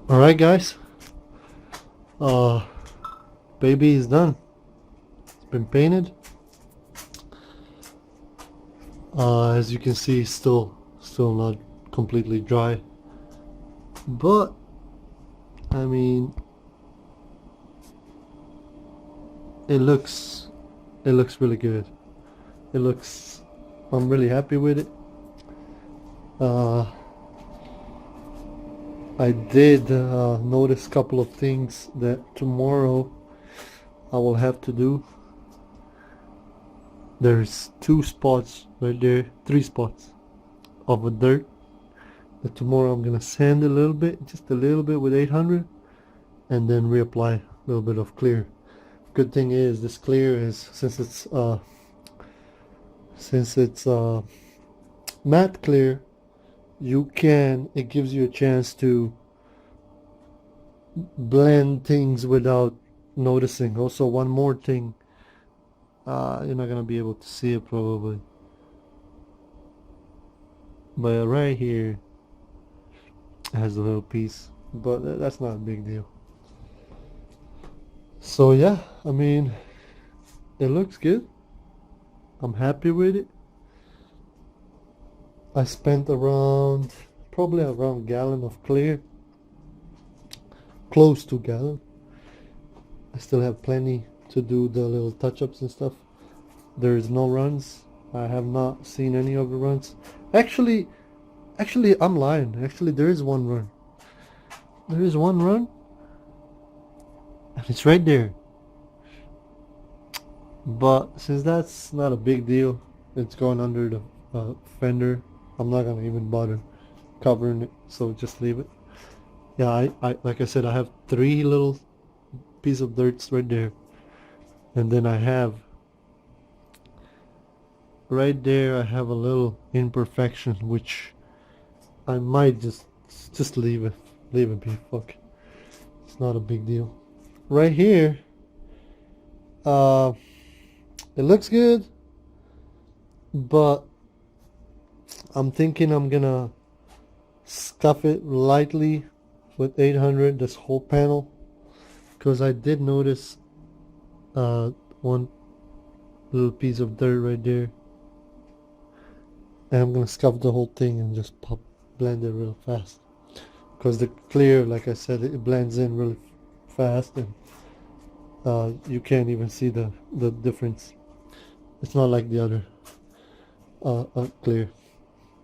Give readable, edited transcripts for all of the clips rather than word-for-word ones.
Alright guys, uh baby is done. It's been painted. As you can see, still not completely dry, but I mean it looks really good. I'm really happy with it. uh I did notice a couple of things that tomorrow I will have to do. There's 2 spots right there, 3 spots of a dirt that tomorrow I'm gonna sand a little bit, just a little bit with 800, and then reapply a little bit of clear. Good thing is this clear is, since it's matte clear, it gives you a chance to blend things without noticing. Also, one more thing, you're not gonna be able to see it probably, but right here it has a little piece, but that's not a big deal. So yeah, I mean, it looks good. I'm happy with it. I spent probably around gallon of clear, close to gallon. I still have plenty to do the little touch-ups and stuff. There is no runs. I have not seen any of the runs. Actually, I'm lying. Actually, there is one run. There is one run, and it's right there. But since that's not a big deal, it's going under the fender. I'm not gonna even bother covering it, so just leave it. Yeah, I like I said, I have 3 little piece of dirts right there, and then I have right there I have a little imperfection, which I might just leave it be. Fuck, it's not a big deal. Right here, it looks good, but I'm thinking I'm gonna scuff it lightly with 800, this whole panel, because I did notice one little piece of dirt right there, and I'm gonna scuff the whole thing and just blend it real fast, because the clear, like I said, it blends in really fast, and you can't even see the difference. It's not like the other clear.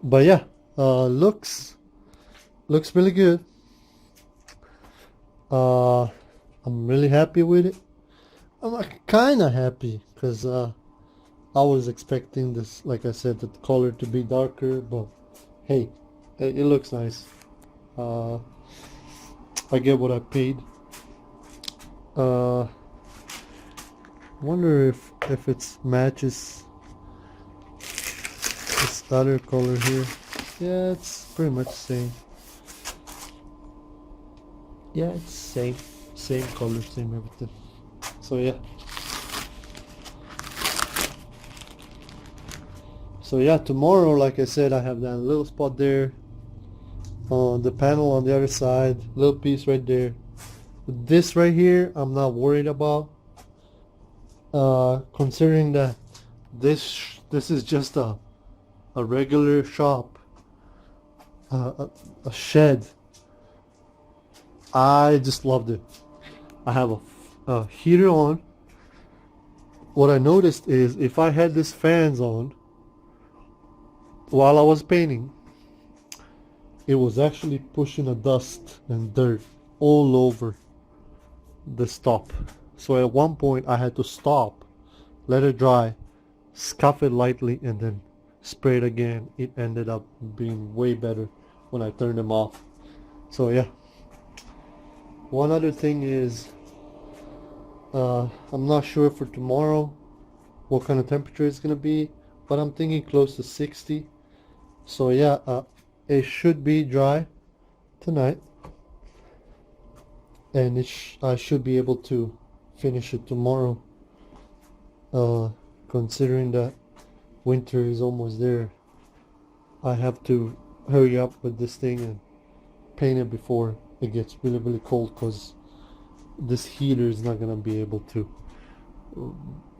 But yeah, looks really good. I'm really happy with it. I'm kind of happy because I was expecting this, like I said, the color to be darker, but hey, it looks nice. I get what I paid. Wonder if it matches this other color here. Yeah, it's pretty much the same. Yeah, it's same color, same everything. So yeah. So yeah, tomorrow, like I said, I have that little spot there on the panel on the other side, little piece right there. This right here, I'm not worried about, considering that this is just a regular shop, a shed. I just loved it. I have a heater on. What I noticed is if I had these fans on while I was painting, it was actually pushing a dust and dirt all over the top. So at one point I had to stop, let it dry, scuff it lightly, and then spray it again. It ended up being way better when I turned them off. So yeah. One other thing is, I'm not sure for tomorrow what kind of temperature it's gonna be, but I'm thinking close to 60. So yeah, it should be dry tonight, and I should be able to finish it tomorrow. Considering that winter is almost there, I have to hurry up with this thing and paint it before it gets really cold, because this heater is not gonna be able to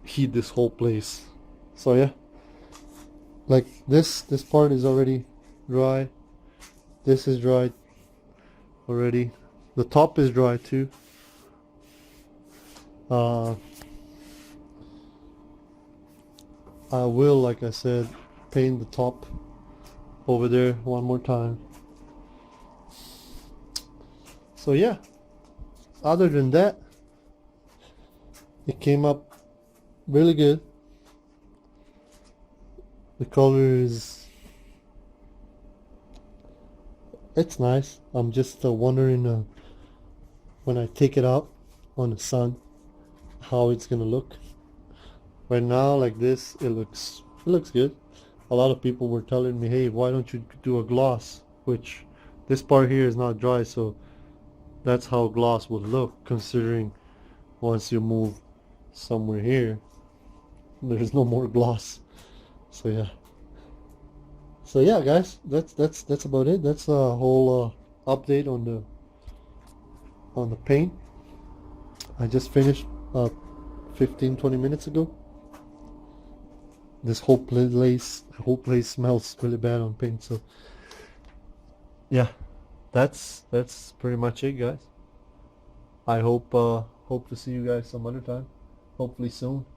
heat this whole place. So yeah, like this part is already dry. This is dry already. The top is dry too. I will, like I said, paint the top over there one more time. So yeah, other than that, it came up really good. The color is, it's nice. I'm just wondering when I take it out on the sun how it's gonna look. Right now, like this, it looks good. A lot of people were telling me, hey, why don't you do a gloss? Which this part here is not dry, so that's how gloss would look, considering once you move somewhere here, there's no more gloss. So yeah. So yeah, guys, that's about it. That's a whole update on the paint. I just finished 15-20 minutes ago. This whole place smells really bad on paint. So yeah, that's pretty much it, guys. I hope to see you guys some other time, hopefully soon.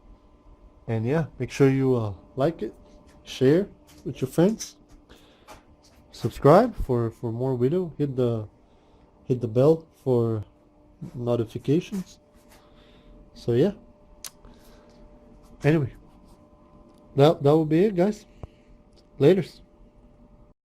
And yeah, make sure you like it, share with your friends, subscribe for more video, hit the bell for notifications. So yeah, anyway, that will be it, guys. Laters.